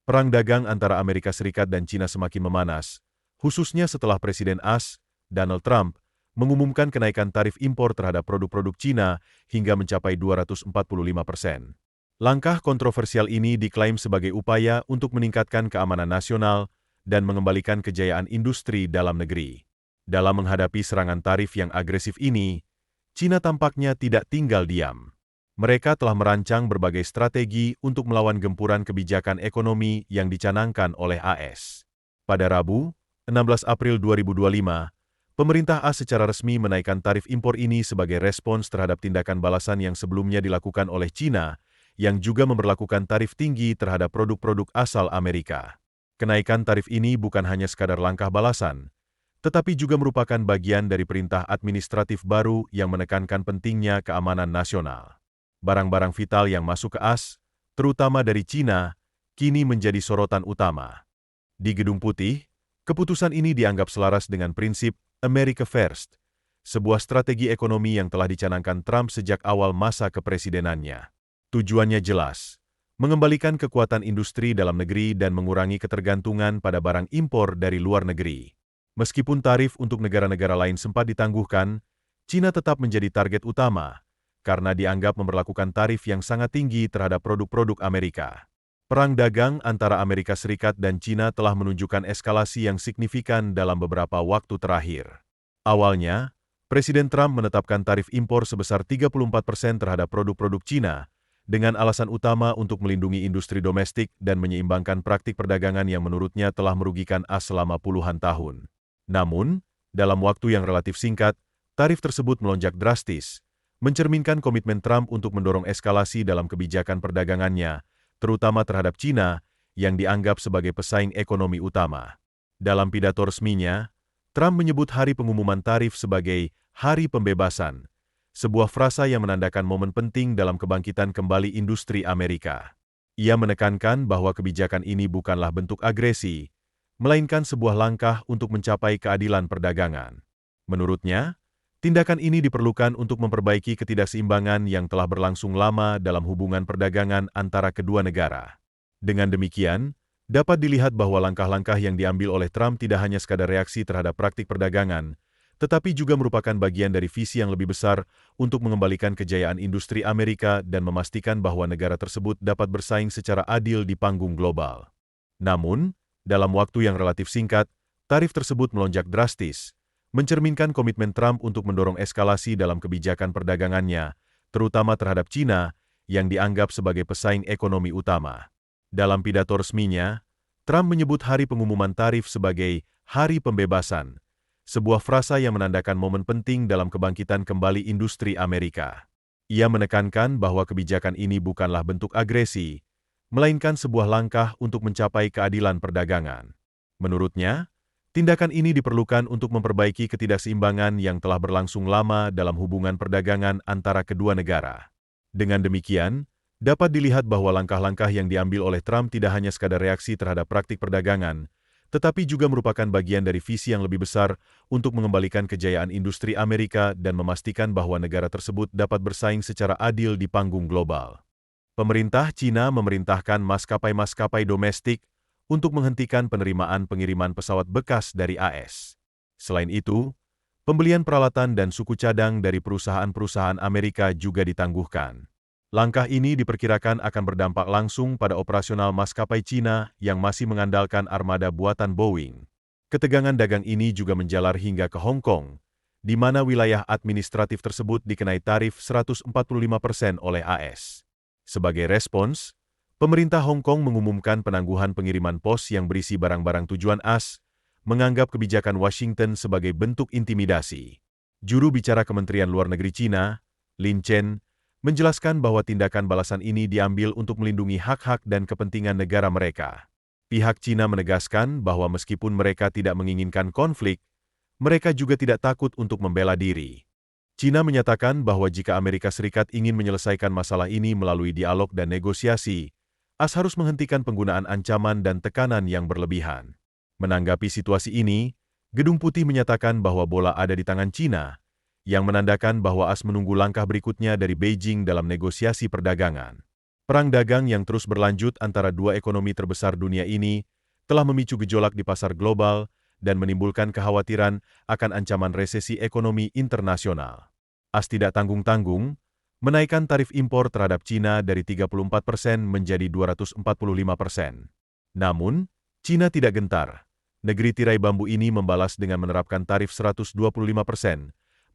Perang dagang antara Amerika Serikat dan China semakin memanas, khususnya setelah Presiden AS, Donald Trump, mengumumkan kenaikan tarif impor terhadap produk-produk China hingga mencapai 245%. Langkah kontroversial ini diklaim sebagai upaya untuk meningkatkan keamanan nasional dan mengembalikan kejayaan industri dalam negeri. Dalam menghadapi serangan tarif yang agresif ini, China tampaknya tidak tinggal diam. Mereka telah merancang berbagai strategi untuk melawan gempuran kebijakan ekonomi yang dicanangkan oleh AS. Pada Rabu, 16 April 2025, pemerintah AS secara resmi menaikkan tarif impor ini sebagai respons terhadap tindakan balasan yang sebelumnya dilakukan oleh China, yang juga memberlakukan tarif tinggi terhadap produk-produk asal Amerika. Kenaikan tarif ini bukan hanya sekadar langkah balasan, tetapi juga merupakan bagian dari perintah administratif baru yang menekankan pentingnya keamanan nasional. Barang-barang vital yang masuk ke AS, terutama dari China, kini menjadi sorotan utama. Di Gedung Putih, keputusan ini dianggap selaras dengan prinsip America First, sebuah strategi ekonomi yang telah dicanangkan Trump sejak awal masa kepresidenannya. Tujuannya jelas, mengembalikan kekuatan industri dalam negeri dan mengurangi ketergantungan pada barang impor dari luar negeri. Meskipun tarif untuk negara-negara lain sempat ditangguhkan, China tetap menjadi target utama, karena dianggap memberlakukan tarif yang sangat tinggi terhadap produk-produk Amerika. Perang dagang antara Amerika Serikat dan China telah menunjukkan eskalasi yang signifikan dalam beberapa waktu terakhir. Awalnya, Presiden Trump menetapkan tarif impor sebesar 34% terhadap produk-produk China, dengan alasan utama untuk melindungi industri domestik dan menyeimbangkan praktik perdagangan yang menurutnya telah merugikan AS selama puluhan tahun. Namun, dalam waktu yang relatif singkat, tarif tersebut melonjak drastis, mencerminkan komitmen Trump untuk mendorong eskalasi dalam kebijakan perdagangannya, terutama terhadap China, yang dianggap sebagai pesaing ekonomi utama. Dalam pidato resminya, Trump menyebut hari pengumuman tarif sebagai Hari Pembebasan, sebuah frasa yang menandakan momen penting dalam kebangkitan kembali industri Amerika. Ia menekankan bahwa kebijakan ini bukanlah bentuk agresi, melainkan sebuah langkah untuk mencapai keadilan perdagangan. Menurutnya, tindakan ini diperlukan untuk memperbaiki ketidakseimbangan yang telah berlangsung lama dalam hubungan perdagangan antara kedua negara. Dengan demikian, dapat dilihat bahwa langkah-langkah yang diambil oleh Trump tidak hanya sekadar reaksi terhadap praktik perdagangan, tetapi juga merupakan bagian dari visi yang lebih besar untuk mengembalikan kejayaan industri Amerika dan memastikan bahwa negara tersebut dapat bersaing secara adil di panggung global. Namun, dalam waktu yang relatif singkat, tarif tersebut melonjak drastis, mencerminkan komitmen Trump untuk mendorong eskalasi dalam kebijakan perdagangannya, terutama terhadap China, yang dianggap sebagai pesaing ekonomi utama. Dalam pidato resminya, Trump menyebut hari pengumuman tarif sebagai Hari Pembebasan, sebuah frasa yang menandakan momen penting dalam kebangkitan kembali industri Amerika. Ia menekankan bahwa kebijakan ini bukanlah bentuk agresi, melainkan sebuah langkah untuk mencapai keadilan perdagangan. Menurutnya, tindakan ini diperlukan untuk memperbaiki ketidakseimbangan yang telah berlangsung lama dalam hubungan perdagangan antara kedua negara. Dengan demikian, dapat dilihat bahwa langkah-langkah yang diambil oleh Trump tidak hanya sekadar reaksi terhadap praktik perdagangan, tetapi juga merupakan bagian dari visi yang lebih besar untuk mengembalikan kejayaan industri Amerika dan memastikan bahwa negara tersebut dapat bersaing secara adil di panggung global. Pemerintah China memerintahkan maskapai-maskapai domestik untuk menghentikan penerimaan pengiriman pesawat bekas dari AS. Selain itu, pembelian peralatan dan suku cadang dari perusahaan-perusahaan Amerika juga ditangguhkan. Langkah ini diperkirakan akan berdampak langsung pada operasional maskapai China yang masih mengandalkan armada buatan Boeing. Ketegangan dagang ini juga menjalar hingga ke Hong Kong, di mana wilayah administratif tersebut dikenai tarif 145% oleh AS. Sebagai respons, pemerintah Hong Kong mengumumkan penangguhan pengiriman pos yang berisi barang-barang tujuan AS, menganggap kebijakan Washington sebagai bentuk intimidasi. Juru bicara Kementerian Luar Negeri China, Lin Chen, menjelaskan bahwa tindakan balasan ini diambil untuk melindungi hak-hak dan kepentingan negara mereka. Pihak China menegaskan bahwa meskipun mereka tidak menginginkan konflik, mereka juga tidak takut untuk membela diri. China menyatakan bahwa jika Amerika Serikat ingin menyelesaikan masalah ini melalui dialog dan negosiasi, AS harus menghentikan penggunaan ancaman dan tekanan yang berlebihan. Menanggapi situasi ini, Gedung Putih menyatakan bahwa bola ada di tangan China, yang menandakan bahwa AS menunggu langkah berikutnya dari Beijing dalam negosiasi perdagangan. Perang dagang yang terus berlanjut antara dua ekonomi terbesar dunia ini telah memicu gejolak di pasar global dan menimbulkan kekhawatiran akan ancaman resesi ekonomi internasional. AS tidak tanggung-tanggung, menaikkan tarif impor terhadap China dari 34% menjadi 245%. Namun, China tidak gentar. Negeri tirai bambu ini membalas dengan menerapkan tarif 125%,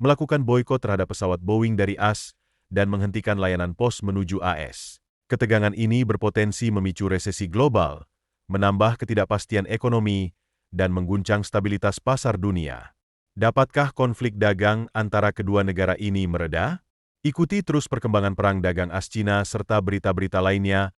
melakukan boikot terhadap pesawat Boeing dari AS, dan menghentikan layanan pos menuju AS. Ketegangan ini berpotensi memicu resesi global, menambah ketidakpastian ekonomi, dan mengguncang stabilitas pasar dunia. Dapatkah konflik dagang antara kedua negara ini mereda? Ikuti terus perkembangan perang dagang AS China serta berita-berita lainnya